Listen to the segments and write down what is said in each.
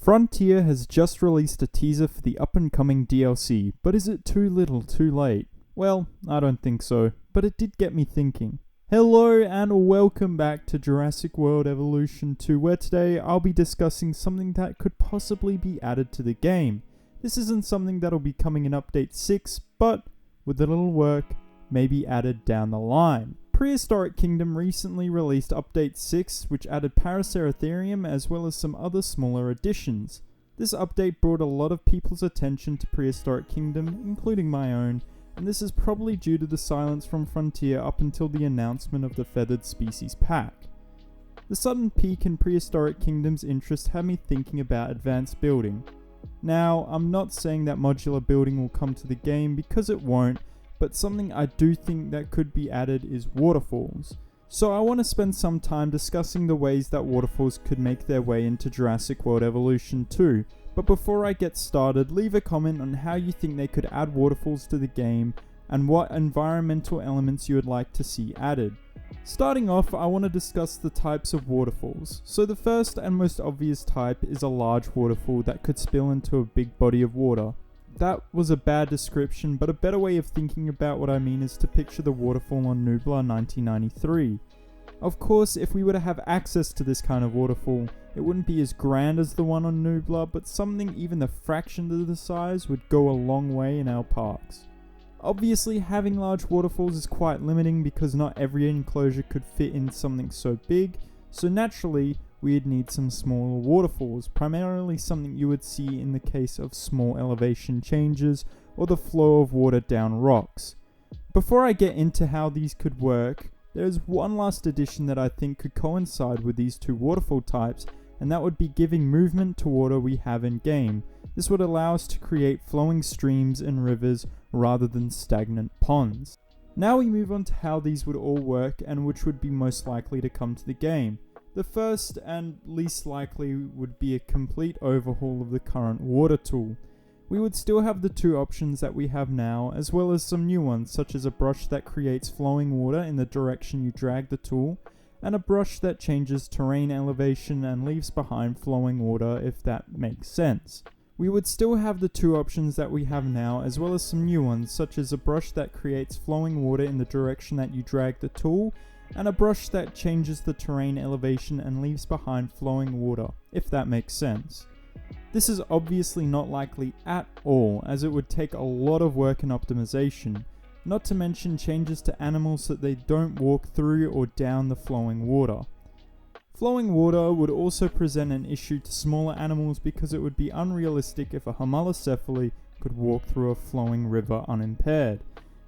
Frontier has just released a teaser for the up-and-coming DLC, but is it too little too late? Well, I don't think so, but it did get me thinking. Hello and welcome back to Jurassic World Evolution 2, where today I'll be discussing something that could possibly be added to the game. This isn't something that'll be coming in Update 6, but with a little work, may be added down the line. Prehistoric Kingdom recently released Update 6, which added Paraceratherium as well as some other smaller additions. This update brought a lot of people's attention to Prehistoric Kingdom, including my own, and this is probably due to the silence from Frontier up until the announcement of the Feathered Species Pack. The sudden peak in Prehistoric Kingdom's interest had me thinking about advanced building. Now, I'm not saying that modular building will come to the game because it won't, but something I do think that could be added is waterfalls. So I want to spend some time discussing the ways that waterfalls could make their way into Jurassic World Evolution 2. But before I get started, leave a comment on how you think they could add waterfalls to the game and what environmental elements you would like to see added. Starting off, I want to discuss the types of waterfalls. So the first and most obvious type is a large waterfall that could spill into a big body of water. That was a bad description, but a better way of thinking about what I mean is to picture the waterfall on Nublar 1993. Of course, if we were to have access to this kind of waterfall, it wouldn't be as grand as the one on Nublar, but something even a fraction of the size would go a long way in our parks. Obviously, having large waterfalls is quite limiting because not every enclosure could fit in something so big, so naturally, we'd need some smaller waterfalls, primarily something you would see in the case of small elevation changes or the flow of water down rocks. Before I get into how these could work, there's one last addition that I think could coincide with these two waterfall types, and that would be giving movement to water we have in game. This would allow us to create flowing streams and rivers rather than stagnant ponds. Now we move on to how these would all work and which would be most likely to come to the game. The first and least likely would be a complete overhaul of the current water tool. We would still have the two options that we have now, as well as some new ones such as a brush that creates flowing water in the direction you drag the tool, and a brush that changes terrain elevation and leaves behind flowing water, if that makes sense. We would still have the two options that we have now, as well as some new ones such as a brush that creates flowing water in the direction that you drag the tool, and a brush that changes the terrain elevation and leaves behind flowing water, if that makes sense. This is obviously not likely at all, as it would take a lot of work and optimization, not to mention changes to animals so that they don't walk through or down the flowing water. Flowing water would also present an issue to smaller animals because it would be unrealistic if a homalocephaly could walk through a flowing river unimpaired.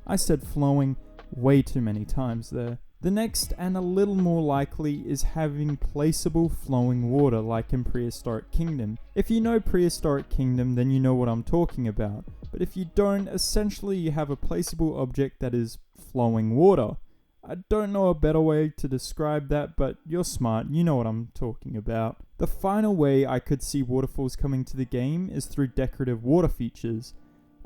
I said flowing way too many times there. The next, and a little more likely, is having placeable flowing water like in Prehistoric Kingdom. If you know Prehistoric Kingdom, then you know what I'm talking about. But if you don't, essentially you have a placeable object that is flowing water. I don't know a better way to describe that, but you're smart, you know what I'm talking about. The final way I could see waterfalls coming to the game is through decorative water features.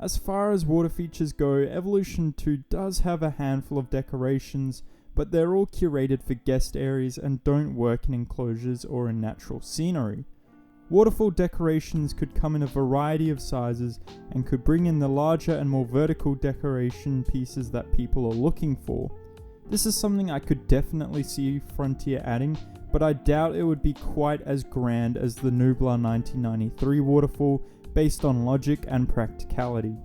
As far as water features go, Evolution 2 does have a handful of decorations, but they're all curated for guest areas and don't work in enclosures or in natural scenery. Waterfall decorations could come in a variety of sizes and could bring in the larger and more vertical decoration pieces that people are looking for. This is something I could definitely see Frontier adding, but I doubt it would be quite as grand as the Nublar 1993 waterfall based on logic and practicality.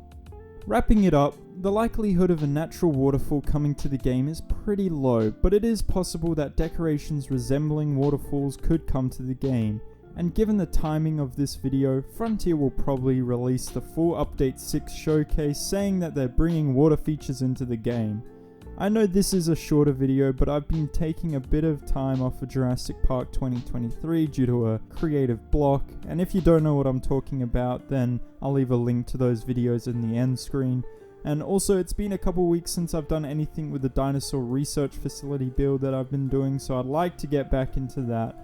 Wrapping it up, the likelihood of a natural waterfall coming to the game is pretty low, but it is possible that decorations resembling waterfalls could come to the game, and given the timing of this video, Frontier will probably release the full Update 6 showcase saying that they're bringing water features into the game. I know this is a shorter video, but I've been taking a bit of time off of Jurassic Park 2023 due to a creative block, and if you don't know what I'm talking about, then I'll leave a link to those videos in the end screen. And also, it's been a couple weeks since I've done anything with the dinosaur research facility build that I've been doing, so I'd like to get back into that.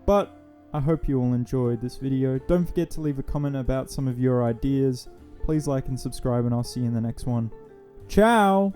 But I hope you all enjoyed this video. Don't forget to leave a comment about some of your ideas. Please like and subscribe, and I'll see you in the next one. Ciao!